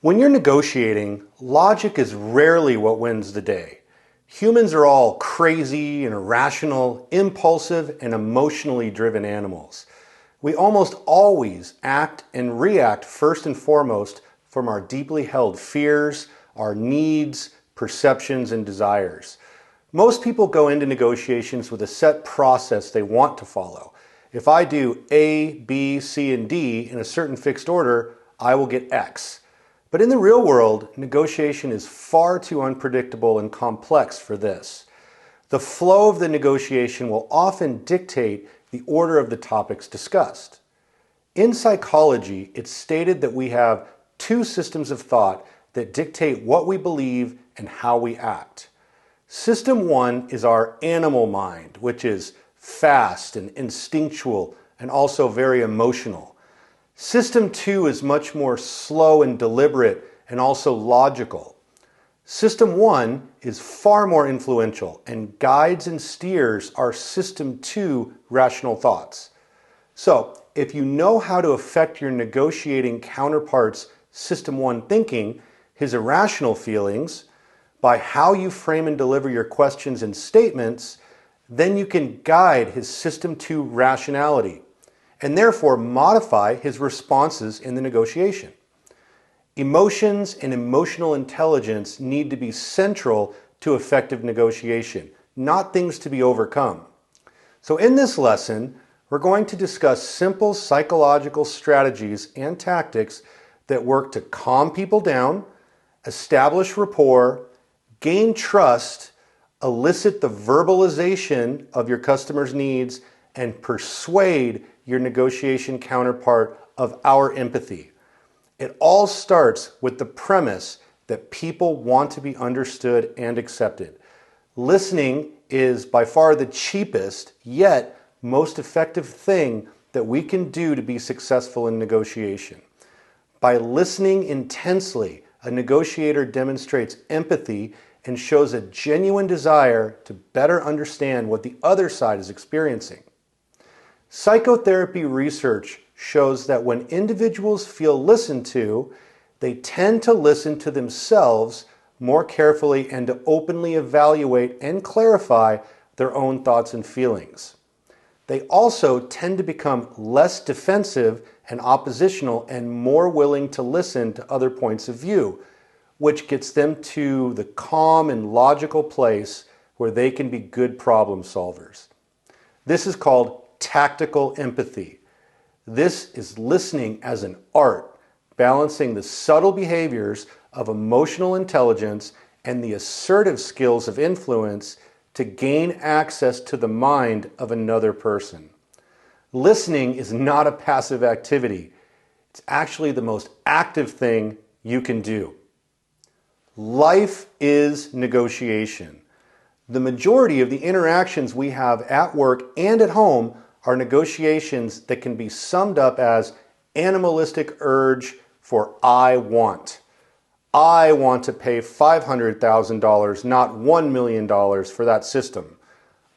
When you're negotiating, logic is rarely what wins the day. Humans are all crazy and irrational, impulsive and emotionally driven animals. We almost always act and react first and foremost from our deeply held fears, our needs, perceptions, and desires. Most people go into negotiations with a set process they want to follow. If I do A, B, C, and D in a certain fixed order, I will get X. But in the real world, negotiation is far too unpredictable and complex for this. The flow of the negotiation will often dictate the order of the topics discussed. In psychology, it's stated that we have two systems of thought that dictate what we believe and how we act. System one is our animal mind, which is fast and instinctual and also very emotional. System two is much more slow and deliberate and also logical. System one is far more influential and guides and steers our system two rational thoughts. So, if you know how to affect your negotiating counterpart's system one thinking, his irrational feelings, by how you frame and deliver your questions and statements, then you can guide his system two rationality and therefore modify his responses in the negotiation. Emotions and emotional intelligence need to be central to effective negotiation, not things to be overcome. So in this lesson, we're going to discuss simple psychological strategies and tactics that work to calm people down, establish rapport, gain trust, elicit the verbalization of your customer's needs, and persuade your negotiation counterpart of our empathy. It all starts with the premise that people want to be understood and accepted. Listening is by far the cheapest, yet most effective thing that we can do to be successful in negotiation. By listening intensely, a negotiator demonstrates empathy and shows a genuine desire to better understand what the other side is experiencing. Psychotherapy research shows that when individuals feel listened to, they tend to listen to themselves more carefully and to openly evaluate and clarify their own thoughts and feelings. They also tend to become less defensive and oppositional and more willing to listen to other points of view, which gets them to the calm and logical place where they can be good problem solvers. This is called tactical empathy. This is listening as an art, balancing the subtle behaviors of emotional intelligence and the assertive skills of influence to gain access to the mind of another person. Listening is not a passive activity. It's actually the most active thing you can do. Life is negotiation. The majority of the interactions we have at work and at home are negotiations that can be summed up as animalistic urge for I want. I want to pay $500,000, not $1 million for that system.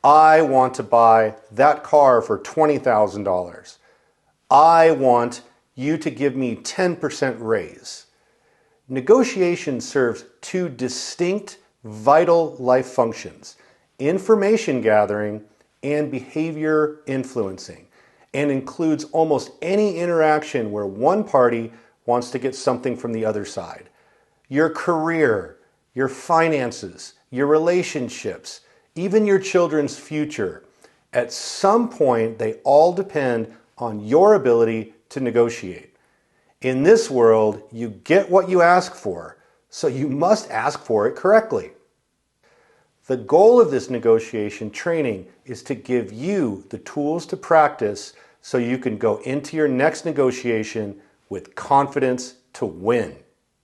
I want to buy that car for $20,000. I want you to give me 10% raise. Negotiation serves two distinct, vital life functions: information gathering and behavior influencing, and includes almost any interaction where one party wants to get something from the other side. Your career, your finances, your relationships, even your children's future. At some point, they all depend on your ability to negotiate. In this world, you get what you ask for, so you must ask for it correctly. The goal of this negotiation training is to give you the tools to practice so you can go into your next negotiation with confidence to win.